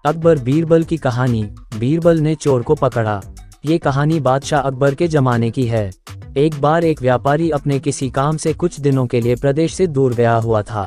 अकबर बीरबल की कहानी। बीरबल ने चोर को पकड़ा। ये कहानी बादशाह अकबर के जमाने की है। एक बार एक व्यापारी अपने किसी काम से कुछ दिनों के लिए प्रदेश से दूर गया हुआ था।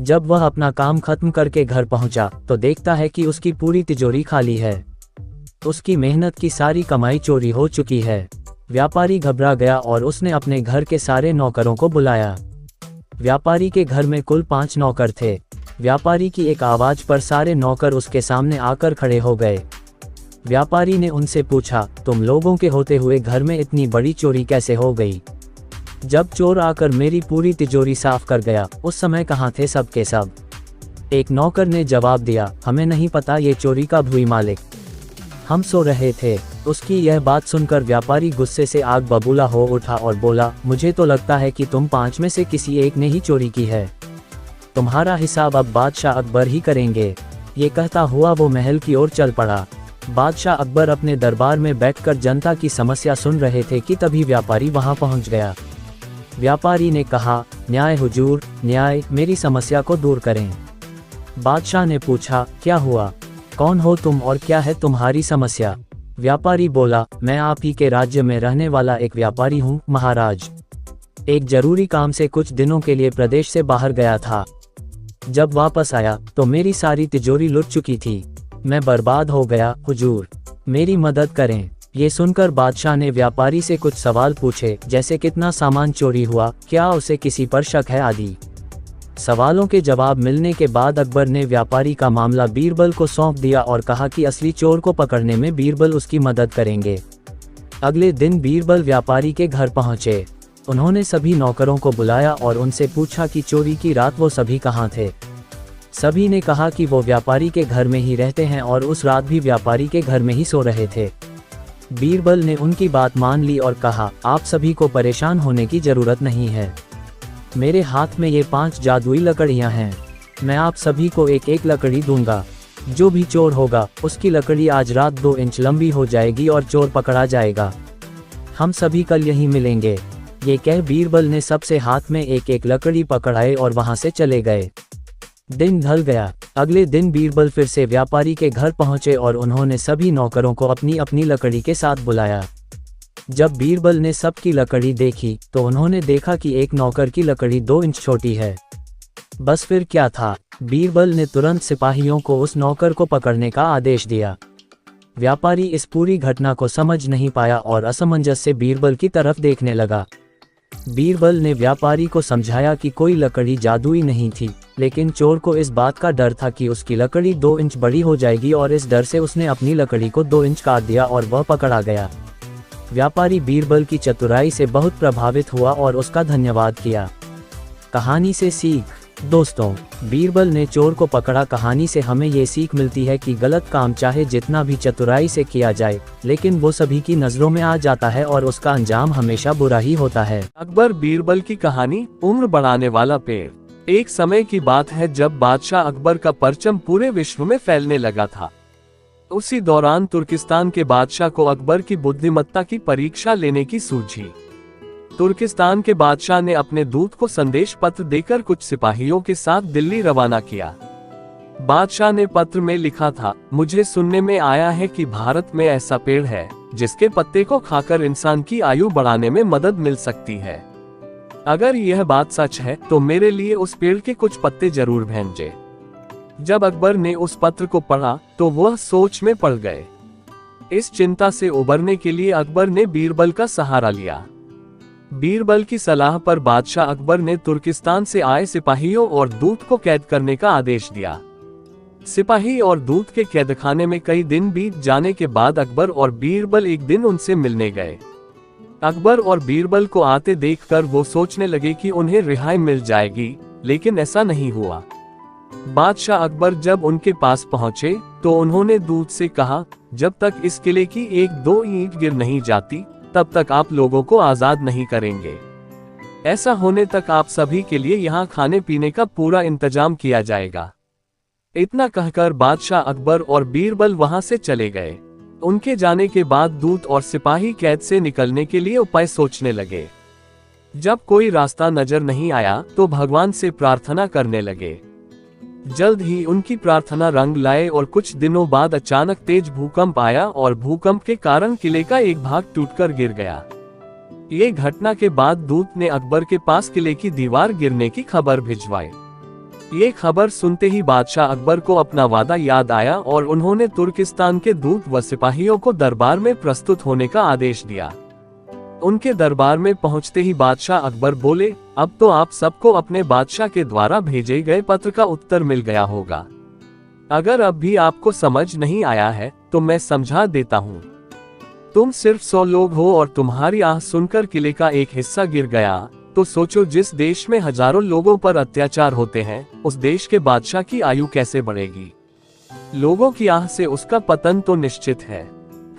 जब वह अपना काम खत्म करके घर पहुंचा तो देखता है कि उसकी पूरी तिजोरी खाली है। उसकी मेहनत की सारी कमाई चोरी हो चुकी है। व्यापारी घबरा गया और उसने अपने घर के सारे नौकरों को बुलाया। व्यापारी के घर में कुल 5 नौकर थे। व्यापारी की एक आवाज पर सारे नौकर उसके सामने आकर खड़े हो गए। व्यापारी ने उनसे पूछा, तुम लोगों के होते हुए घर में इतनी बड़ी चोरी कैसे हो गई? जब चोर आकर मेरी पूरी तिजोरी साफ कर गया, उस समय कहाँ थे सब के सब? एक नौकर ने जवाब दिया, हमें नहीं पता, ये चोरी कब हुई मालिक, हम सो रहे थे। उसकी यह बात सुनकर व्यापारी गुस्से से आग बबूला हो उठा और बोला, मुझे तो लगता है कि तुम 5 में से किसी एक ने ही चोरी की है। तुम्हारा हिसाब अब बादशाह अकबर ही करेंगे। ये कहता हुआ वो महल की ओर चल पड़ा। बादशाह अकबर अपने दरबार में बैठकर जनता की समस्या सुन रहे थे कि तभी व्यापारी वहां पहुंच गया। व्यापारी ने कहा, न्याय हुजूर, न्याय, मेरी समस्या को दूर करें। बादशाह ने पूछा, क्या हुआ? कौन हो तुम और क्या है तुम्हारी समस्या? व्यापारी बोला, मैं आप ही के राज्य में रहने वाला एक व्यापारी हूँ महाराज। एक जरूरी काम से कुछ दिनों के लिए प्रदेश से बाहर गया था। जब वापस आया तो मेरी सारी तिजोरी लुट चुकी थी। मैं बर्बाद हो गया हुजूर, मेरी मदद करें। ये सुनकर बादशाह ने व्यापारी से कुछ सवाल पूछे, जैसे कितना सामान चोरी हुआ, क्या उसे किसी पर शक है आदि। सवालों के जवाब मिलने के बाद अकबर ने व्यापारी का मामला बीरबल को सौंप दिया और कहा कि असली चोर को पकड़ने में बीरबल उसकी मदद करेंगे। अगले दिन बीरबल व्यापारी के घर पहुंचे। उन्होंने सभी नौकरों को बुलाया और उनसे पूछा कि चोरी की रात वो सभी कहाँ थे। सभी ने कहा कि वो व्यापारी के घर में ही रहते हैं और उस रात भी व्यापारी के घर में ही सो रहे थे। बीरबल ने उनकी बात मान ली और कहा, आप सभी को परेशान होने की जरूरत नहीं है। मेरे हाथ में ये 5 जादुई लकड़ियां हैं। मैं आप सभी को एक एक लकड़ी दूंगा। जो भी चोर होगा उसकी लकड़ी आज रात 2 इंच लंबी हो जाएगी और चोर पकड़ा जाएगा। हम सभी कल यहीं मिलेंगे। ये कह बीरबल ने सबसे हाथ में एक एक लकड़ी पकड़ाए और वहां से चले गए। दिन ढल गया। अगले दिन बीरबल फिर से व्यापारी के घर पहुंचे और उन्होंने सभी नौकरों को अपनी अपनी लकड़ी के साथ बुलाया। जब बीरबल ने सबकी लकड़ी देखी तो उन्होंने देखा कि एक नौकर की लकड़ी 2 इंच छोटी है। बस फिर क्या था, बीरबल ने तुरंत सिपाहियों को उस नौकर को पकड़ने का आदेश दिया। व्यापारी इस पूरी घटना को समझ नहीं पाया और असमंजस से बीरबल की तरफ देखने लगा। बीरबल ने व्यापारी को समझाया कि कोई लकड़ी जादुई नहीं थी, लेकिन चोर को इस बात का डर था कि उसकी लकड़ी 2 इंच बड़ी हो जाएगी और इस डर से उसने अपनी लकड़ी को 2 इंच काट दिया और वह पकड़ा गया। व्यापारी बीरबल की चतुराई से बहुत प्रभावित हुआ और उसका धन्यवाद किया। कहानी से सीख। दोस्तों, बीरबल ने चोर को पकड़ा कहानी से हमें ये सीख मिलती है कि गलत काम चाहे जितना भी चतुराई से किया जाए, लेकिन वो सभी की नजरों में आ जाता है और उसका अंजाम हमेशा बुरा ही होता है। अकबर बीरबल की कहानी, उम्र बढ़ाने वाला पेड़। एक समय की बात है जब बादशाह अकबर का परचम पूरे विश्व में फैलने लगा था। उसी दौरान तुर्किस्तान के बादशाह को अकबर की बुद्धिमत्ता की परीक्षा लेने की सूझी। तुर्किस्तान के बादशाह ने अपने दूत को संदेश पत्र देकर कुछ सिपाहियों के साथ दिल्ली रवाना किया। बादशाह ने पत्र में लिखा था, मुझे सुनने में आया है कि भारत में ऐसा पेड़ है जिसके पत्ते को खाकर इंसान की आयु बढ़ाने में मदद मिल सकती है। अगर यह बात सच है तो मेरे लिए उस पेड़ के कुछ पत्ते जरूर भेजें। जब अकबर ने उस पत्र को पढ़ा तो वह सोच में पड़ गए। इस चिंता से उबरने के लिए अकबर ने बीरबल का सहारा लिया। बीरबल की सलाह पर बादशाह अकबर ने तुर्किस्तान से आए सिपाहियों और दूत को कैद करने का आदेश दिया। सिपाही और दूत के कैदखाने में कई दिन बीत जाने के बाद अकबर और बीरबल एक दिन उनसे मिलने गए। अकबर और बीरबल को आते देखकर वो सोचने लगे कि उन्हें रिहाई मिल जाएगी, लेकिन ऐसा नहीं हुआ। बादशाह अकबर जब उनके पास पहुंचे तो उन्होंने दूत से कहा, जब तक इस किले की 1-2 ईंट गिर नहीं जाती तब तक आप लोगों को आजाद नहीं करेंगे। ऐसा होने तक आप सभी के लिए यहाँ खाने पीने का पूरा इंतजाम किया जाएगा। इतना कहकर बादशाह अकबर और बीरबल वहां से चले गए। उनके जाने के बाद दूत और सिपाही कैद से निकलने के लिए उपाय सोचने लगे। जब कोई रास्ता नजर नहीं आया तो भगवान से प्रार्थना करने लगे। जल्द ही उनकी प्रार्थना रंग लाए और कुछ दिनों बाद अचानक तेज भूकंप आया और भूकंप के कारण किले का एक भाग टूटकर गिर गया। ये घटना के बाद दूत ने अकबर के पास किले की दीवार गिरने की खबर भिजवाई। ये खबर सुनते ही बादशाह अकबर को अपना वादा याद आया और उन्होंने तुर्किस्तान के दूत व सिपाहियों को दरबार में प्रस्तुत होने का आदेश दिया। उनके दरबार में पहुंचते ही बादशाह अकबर बोले, अब तो आप सबको अपने बादशाह के द्वारा भेजे गए पत्र का उत्तर मिल गया होगा। अगर अब भी आपको समझ नहीं आया है तो मैं समझा देता हूँ। तुम सिर्फ 100 लोग हो और तुम्हारी आह सुनकर किले का एक हिस्सा गिर गया, तो सोचो जिस देश में हजारों लोगों पर अत्याचार होते हैं उस देश के बादशाह की आयु कैसे बढ़ेगी। लोगों की आह से उसका पतन तो निश्चित है।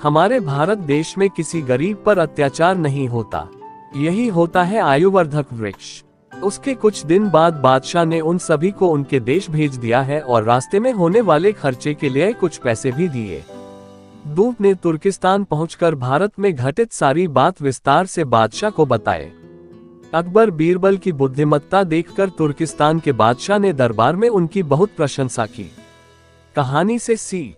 हमारे भारत देश में किसी गरीब पर अत्याचार नहीं होता, यही होता है आयुवर्धक वृक्ष। उसके कुछ दिन बाद बादशाह ने उन सभी को उनके देश भेज दिया है और रास्ते में होने वाले खर्चे के लिए कुछ पैसे भी दिए। दूत ने तुर्किस्तान पहुंचकर भारत में घटित सारी बात विस्तार से बादशाह को बताए। अकबर बीरबल की बुद्धिमत्ता देखकर तुर्किस्तान के बादशाह ने दरबार में उनकी बहुत प्रशंसा की। कहानी से सीख।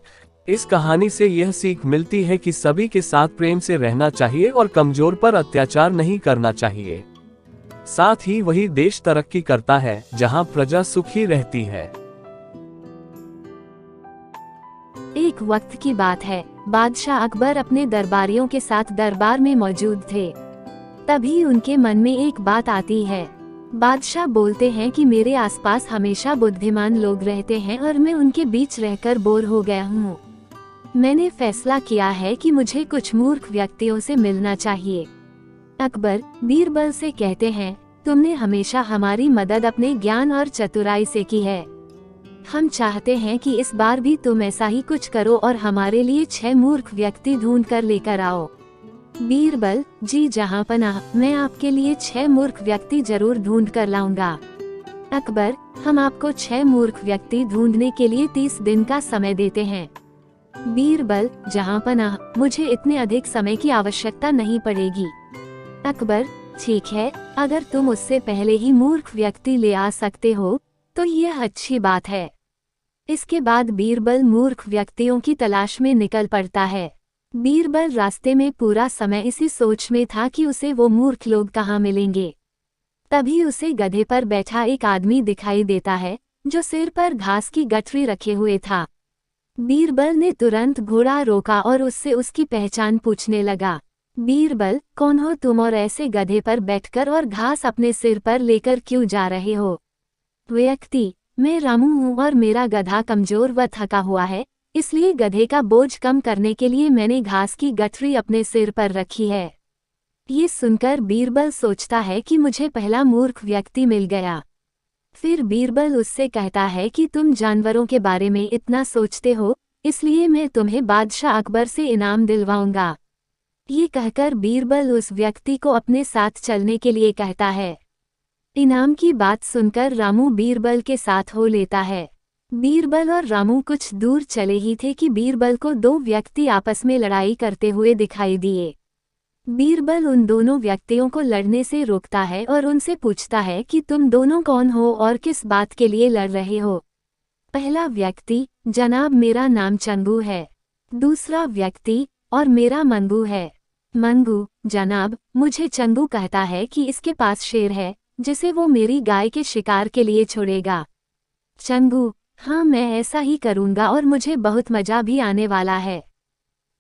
इस कहानी से यह सीख मिलती है कि सभी के साथ प्रेम से रहना चाहिए और कमजोर पर अत्याचार नहीं करना चाहिए। साथ ही वही देश तरक्की करता है जहां प्रजा सुखी रहती है। एक वक्त की बात है, बादशाह अकबर अपने दरबारियों के साथ दरबार में मौजूद थे। तभी उनके मन में एक बात आती है। बादशाह बोलते हैं कि मेरे आसपास हमेशा बुद्धिमान लोग रहते हैं और मैं उनके बीच रहकर बोर हो गया हूँ। मैंने फैसला किया है कि मुझे कुछ मूर्ख व्यक्तियों से मिलना चाहिए। अकबर बीरबल से कहते हैं, तुमने हमेशा हमारी मदद अपने ज्ञान और चतुराई से की है। हम चाहते हैं कि इस बार भी तुम ऐसा ही कुछ करो और हमारे लिए 6 मूर्ख व्यक्ति ढूंढ कर लेकर आओ। बीरबल, जी जहांपनाह, मैं आपके लिए 6 मूर्ख व्यक्ति जरूर ढूंढ कर लाऊंगा। अकबर, हम आपको 6 मूर्ख व्यक्ति ढूंढने के लिए 30 दिन का समय देते हैं। बीरबल, जहांपनाह, मुझे इतने अधिक समय की आवश्यकता नहीं पड़ेगी। अकबर, ठीक है, अगर तुम उससे पहले ही मूर्ख व्यक्ति ले आ सकते हो तो यह अच्छी बात है। इसके बाद बीरबल मूर्ख व्यक्तियों की तलाश में निकल पड़ता है। बीरबल रास्ते में पूरा समय इसी सोच में था कि उसे वो मूर्ख लोग कहाँ मिलेंगे। तभी उसे गधे पर बैठा एक आदमी दिखाई देता है जो सिर पर घास की गठरी रखे हुए था। बीरबल ने तुरंत घोड़ा रोका और उससे उसकी पहचान पूछने लगा। बीरबल, कौन हो तुम और ऐसे गधे पर बैठकर और घास अपने सिर पर लेकर क्यों जा रहे हो? व्यक्ति, मैं रामू हूँ और मेरा गधा कमजोर व थका हुआ है, इसलिए गधे का बोझ कम करने के लिए मैंने घास की गठरी अपने सिर पर रखी है। ये सुनकर बीरबल सोचता है कि मुझे पहला मूर्ख व्यक्ति मिल गया। फिर बीरबल उससे कहता है कि तुम जानवरों के बारे में इतना सोचते हो, इसलिए मैं तुम्हें बादशाह अकबर से इनाम दिलवाऊंगा। ये कहकर बीरबल उस व्यक्ति को अपने साथ चलने के लिए कहता है। इनाम की बात सुनकर रामू बीरबल के साथ हो लेता है। बीरबल और रामू कुछ दूर चले ही थे कि बीरबल को 2 व्यक्ति आपस में लड़ाई करते हुए दिखाई दिए। बीरबल उन दोनों व्यक्तियों को लड़ने से रोकता है और उनसे पूछता है कि तुम दोनों कौन हो और किस बात के लिए लड़ रहे हो? पहला व्यक्ति, जनाब मेरा नाम चंगू है। दूसरा व्यक्ति, और मेरा मंगू है। मंगू, जनाब मुझे चंगू कहता है कि इसके पास शेर है जिसे वो मेरी गाय के शिकार के लिए छोड़ेगा। चंगू, हाँ मैं ऐसा ही करूँगा और मुझे बहुत मजा भी आने वाला है।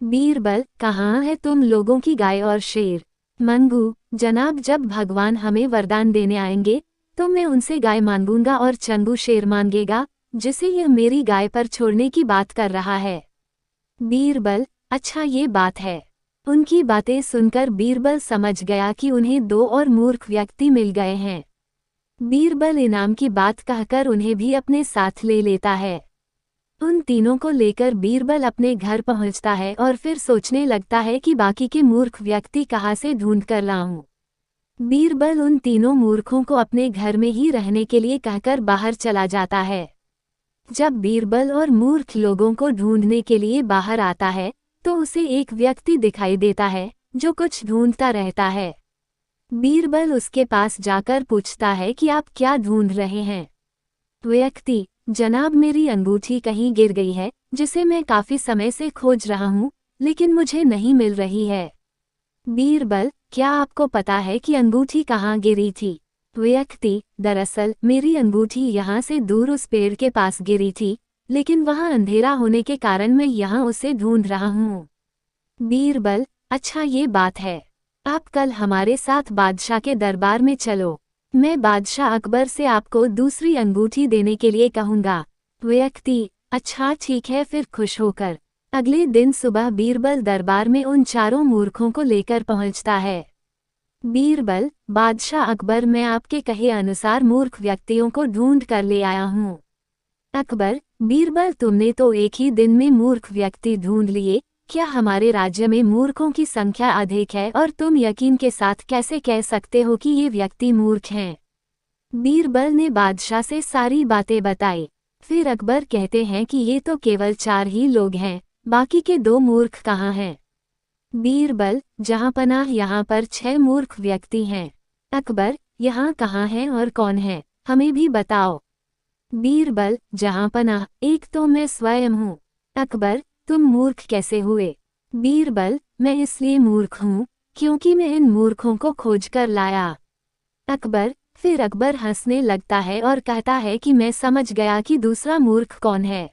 बीरबल, कहाँ है तुम लोगों की गाय और शेर? मंगू, जनाब जब भगवान हमें वरदान देने आएंगे तो मैं उनसे गाय मांगूंगा और चंगू शेर मांगेगा जिसे यह मेरी गाय पर छोड़ने की बात कर रहा है। बीरबल, अच्छा ये बात है। उनकी बातें सुनकर बीरबल समझ गया कि उन्हें 2 और मूर्ख व्यक्ति मिल गए हैं। बीरबल इनाम की बात कहकर उन्हें भी अपने साथ ले लेता है। उन तीनों को लेकर बीरबल अपने घर पहुंचता है और फिर सोचने लगता है कि बाकी के मूर्ख व्यक्ति कहाँ से ढूंढ कर लाऊं। बीरबल उन तीनों मूर्खों को अपने घर में ही रहने के लिए कहकर बाहर चला जाता है। जब बीरबल और मूर्ख लोगों को ढूंढने के लिए बाहर आता है तो उसे एक व्यक्ति दिखाई देता है जो कुछ ढूंढता रहता है। बीरबल उसके पास जाकर पूछता है कि आप क्या ढूंढ रहे हैं? व्यक्ति, जनाब, मेरी अंगूठी कहीं गिर गई है, जिसे मैं काफी समय से खोज रहा हूँ, लेकिन मुझे नहीं मिल रही है। बीरबल, क्या आपको पता है कि अंगूठी कहाँ गिरी थी? व्यक्ति, दरअसल मेरी अंगूठी यहाँ से दूर उस पेड़ के पास गिरी थी, लेकिन वहाँ अंधेरा होने के कारण मैं यहाँ उसे ढूंढ रहा हूँ। बीरबल, अच्छा ये बात है। आप कल हमारे साथ बादशाह के दरबार में चलो। मैं बादशाह अकबर से आपको दूसरी अंगूठी देने के लिए कहूँगा। व्यक्ति, अच्छा ठीक है, फिर खुश होकर अगले दिन सुबह बीरबल दरबार में उन चारों मूर्खों को लेकर पहुँचता है। बीरबल, बादशाह अकबर, मैं आपके कहे अनुसार मूर्ख व्यक्तियों को ढूंढ कर ले आया हूँ। अकबर, बीरबल, तुमने तो एक ही दिन में मूर्ख व्यक्ति ढूंढ लिए, क्या हमारे राज्य में मूर्खों की संख्या अधिक है और तुम यकीन के साथ कैसे कह सकते हो कि ये व्यक्ति मूर्ख हैं? बीरबल ने बादशाह से सारी बातें बताई। फिर अकबर कहते हैं कि ये तो केवल 4 ही लोग हैं, बाकी के 2 मूर्ख कहाँ हैं? बीरबल, जहाँपनाह, यहाँ पर 6 मूर्ख व्यक्ति हैं। अकबर, यहाँ कहाँ हैं और कौन है, हमें भी बताओ। बीरबल, जहाँपनाह, एक तो मैं स्वयं हूँ। अकबर, तुम मूर्ख कैसे हुए? बीरबल, मैं इसलिए मूर्ख हूँ क्योंकि मैं इन मूर्खों को खोजकर लाया। अकबर, फिर अकबर हंसने लगता है और कहता है कि मैं समझ गया कि दूसरा मूर्ख कौन है,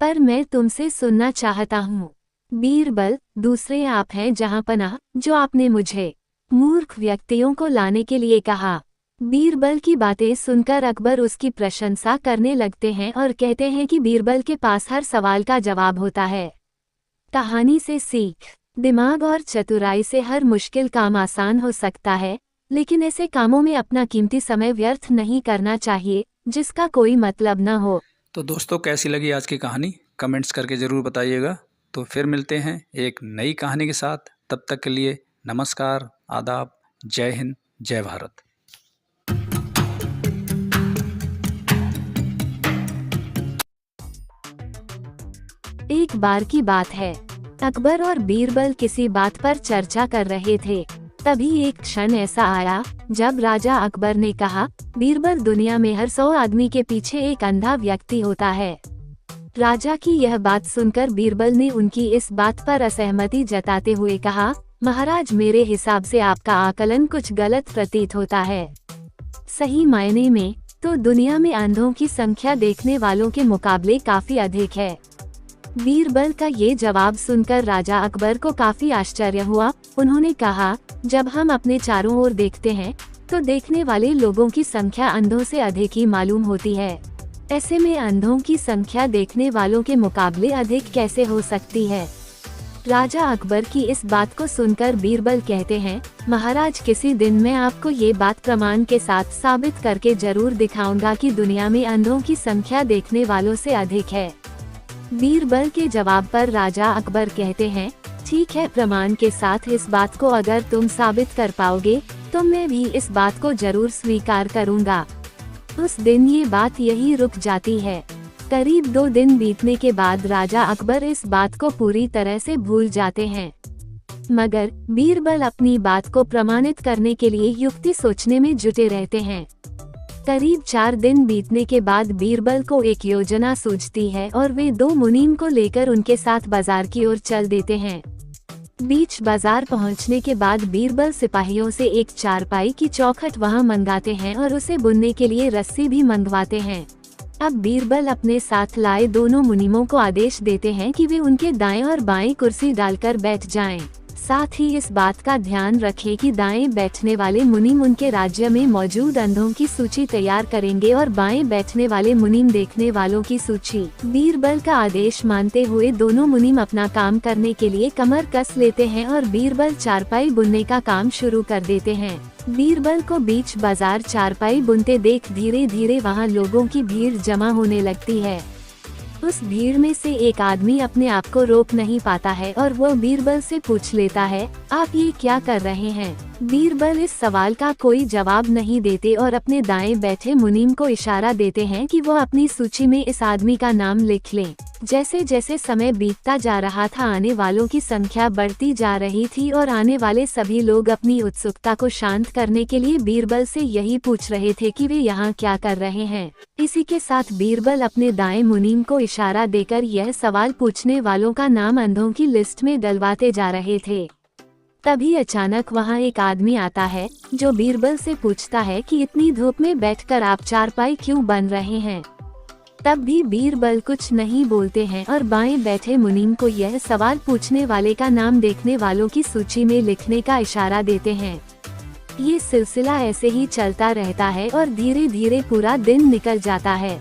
पर मैं तुमसे सुनना चाहता हूँ। बीरबल, दूसरे आप हैं जहाँपनाह, जो आपने मुझे मूर्ख व्यक्तियों को लाने के लिए कहा। बीरबल की बातें सुनकर अकबर उसकी प्रशंसा करने लगते हैं और कहते हैं कि बीरबल के पास हर सवाल का जवाब होता है। कहानी से सीख, दिमाग और चतुराई से हर मुश्किल काम आसान हो सकता है, लेकिन ऐसे कामों में अपना कीमती समय व्यर्थ नहीं करना चाहिए जिसका कोई मतलब न हो। तो दोस्तों, कैसी लगी आज की कहानी? कमेंट्स करके ज़रूर बताइएगा। तो फिर मिलते हैं एक नई कहानी के साथ। तब तक के लिए नमस्कार, आदाब, जय हिंद, जय भारत। एक बार की बात है, अकबर और बीरबल किसी बात पर चर्चा कर रहे थे। तभी एक क्षण ऐसा आया जब राजा अकबर ने कहा, बीरबल, दुनिया में हर 100 आदमी के पीछे एक अंधा व्यक्ति होता है। राजा की यह बात सुनकर बीरबल ने उनकी इस बात पर असहमति जताते हुए कहा, महाराज, मेरे हिसाब से आपका आकलन कुछ गलत प्रतीत होता है। सही मायने में तो दुनिया में अंधों की संख्या देखने वालों के मुकाबले काफी अधिक है। बीरबल का ये जवाब सुनकर राजा अकबर को काफी आश्चर्य हुआ। उन्होंने कहा, जब हम अपने चारों ओर देखते हैं तो देखने वाले लोगों की संख्या अंधों से अधिक ही मालूम होती है। ऐसे में अंधों की संख्या देखने वालों के मुकाबले अधिक कैसे हो सकती है? राजा अकबर की इस बात को सुनकर बीरबल कहते हैं, महाराज, किसी दिन मैं आपको ये बात प्रमाण के साथ साबित करके जरूर दिखाऊंगा कि दुनिया में अंधों की संख्या देखने वालों से अधिक है। बीरबल के जवाब पर राजा अकबर कहते हैं, ठीक है, प्रमाण के साथ इस बात को अगर तुम साबित कर पाओगे तो मैं भी इस बात को जरूर स्वीकार करूंगा। उस दिन ये बात यही रुक जाती है। करीब 2 दिन बीतने के बाद राजा अकबर इस बात को पूरी तरह से भूल जाते हैं, मगर बीरबल अपनी बात को प्रमाणित करने के लिए युक्ति सोचने में जुटे रहते हैं। करीब 4 दिन बीतने के बाद बीरबल को एक योजना सूझती है और वे 2 मुनीम को लेकर उनके साथ बाजार की ओर चल देते हैं। बीच बाजार पहुंचने के बाद बीरबल सिपाहियों से एक चारपाई की चौखट वहां मंगाते हैं और उसे बुनने के लिए रस्सी भी मंगवाते हैं। अब बीरबल अपने साथ लाए दोनों मुनीमों को आदेश देते हैं कि वे उनके दाएं और बाएं कुर्सी डालकर बैठ जाएं। साथ ही इस बात का ध्यान रखें कि दाएं बैठने वाले मुनीम उनके राज्य में मौजूद अंधों की सूची तैयार करेंगे और बाएं बैठने वाले मुनीम देखने वालों की सूची। बीरबल का आदेश मानते हुए दोनों मुनीम अपना काम करने के लिए कमर कस लेते हैं और बीरबल चारपाई बुनने का काम शुरू कर देते हैं। बीरबल को बीच बाजार चारपाई बुनते देख धीरे धीरे वहां लोगों की भीड़ जमा होने लगती है। उस भीड़ में से एक आदमी अपने आप को रोक नहीं पाता है और वो बीरबल से पूछ लेता है, आप ये क्या कर रहे हैं? बीरबल इस सवाल का कोई जवाब नहीं देते और अपने दाएं बैठे मुनीम को इशारा देते हैं कि वो अपनी सूची में इस आदमी का नाम लिख लें। जैसे जैसे समय बीतता जा रहा था, आने वालों की संख्या बढ़ती जा रही थी और आने वाले सभी लोग अपनी उत्सुकता को शांत करने के लिए बीरबल से यही पूछ रहे थे कि वे यहाँ क्या कर रहे हैं। इसी के साथ बीरबल अपने दाएं मुनीम को इशारा देकर यह सवाल पूछने वालों का नाम अंधों की लिस्ट में डलवाते जा रहे थे। तभी अचानक वहाँ एक आदमी आता है जो बीरबल से पूछता है कि इतनी धूप में बैठकर आप चारपाई क्यों बन रहे हैं? तब भी बीरबल कुछ नहीं बोलते हैं और बाएं बैठे मुनीम को यह सवाल पूछने वाले का नाम देखने वालों की सूची में लिखने का इशारा देते हैं। ये सिलसिला ऐसे ही चलता रहता है और धीरे धीरे पूरा दिन निकल जाता है।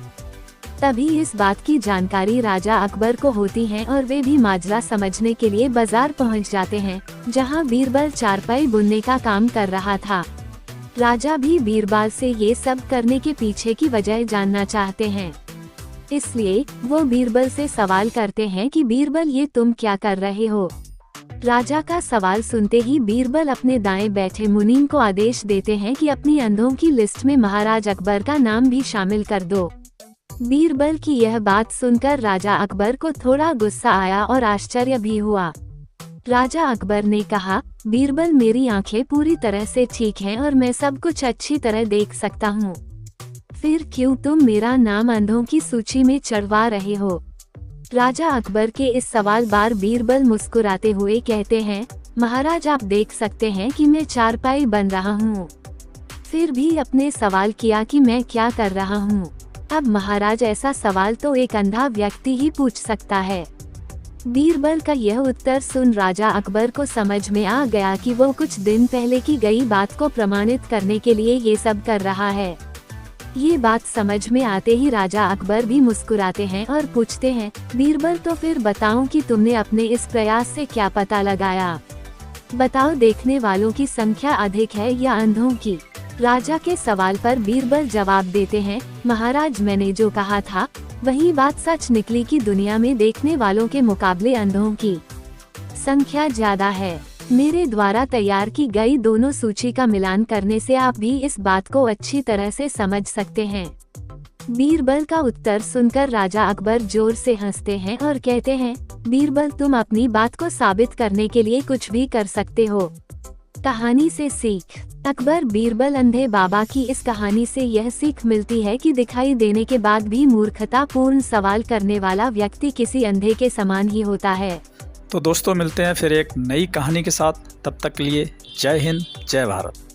तभी इस बात की जानकारी राजा अकबर को होती है और वे भी माजरा समझने के लिए बाजार पहुंच जाते हैं, जहां बीरबल चारपाई बुनने का काम कर रहा था। राजा भी बीरबल से ये सब करने के पीछे की वजह जानना चाहते हैं, इसलिए वो बीरबल से सवाल करते हैं कि बीरबल ये तुम क्या कर रहे हो? राजा का सवाल सुनते ही बीरबल अपने दाएं बैठे मुनीम को आदेश देते हैं कि अपनी अंधों की लिस्ट में महाराज अकबर का नाम भी शामिल कर दो। बीरबल की यह बात सुनकर राजा अकबर को थोड़ा गुस्सा आया और आश्चर्य भी हुआ। राजा अकबर ने कहा, बीरबल मेरी आंखें पूरी तरह से ठीक हैं और मैं सब कुछ अच्छी तरह देख सकता हूँ, फिर क्यों तुम मेरा नाम अंधों की सूची में चढ़वा रहे हो? राजा अकबर के इस सवाल बार बीरबल मुस्कुराते हुए कहते हैं, महाराज आप देख सकते हैं कि मैं चारपाई बन रहा हूँ, फिर भी अपने सवाल किया कि मैं क्या कर रहा हूँ। अब महाराज ऐसा सवाल तो एक अंधा व्यक्ति ही पूछ सकता है। बीरबल का यह उत्तर सुन राजा अकबर को समझ में आ गया कि वो कुछ दिन पहले की गई बात को प्रमाणित करने के लिए ये सब कर रहा है। ये बात समझ में आते ही राजा अकबर भी मुस्कुराते हैं और पूछते हैं, बीरबल तो फिर बताओ कि तुमने अपने इस प्रयास से क्या पता लगाया? बताओ देखने वालों की संख्या अधिक है या अंधों की? राजा के सवाल पर बीरबल जवाब देते हैं, महाराज मैंने जो कहा था वही बात सच निकली कि दुनिया में देखने वालों के मुकाबले अंधों की संख्या ज्यादा है। मेरे द्वारा तैयार की गई दोनों सूची का मिलान करने से आप भी इस बात को अच्छी तरह से समझ सकते हैं। बीरबल का उत्तर सुनकर राजा अकबर जोर से हंसते हैं और कहते हैं, बीरबल तुम अपनी बात को साबित करने के लिए कुछ भी कर सकते हो। कहानी से सीख। अकबर बीरबल अंधे बाबा की इस कहानी से यह सीख मिलती है कि दिखाई देने के बाद भी मूर्खतापूर्ण सवाल करने वाला व्यक्ति किसी अंधे के समान ही होता है। तो दोस्तों मिलते हैं फिर एक नई कहानी के साथ, तब तक के लिए जय हिंद जय भारत।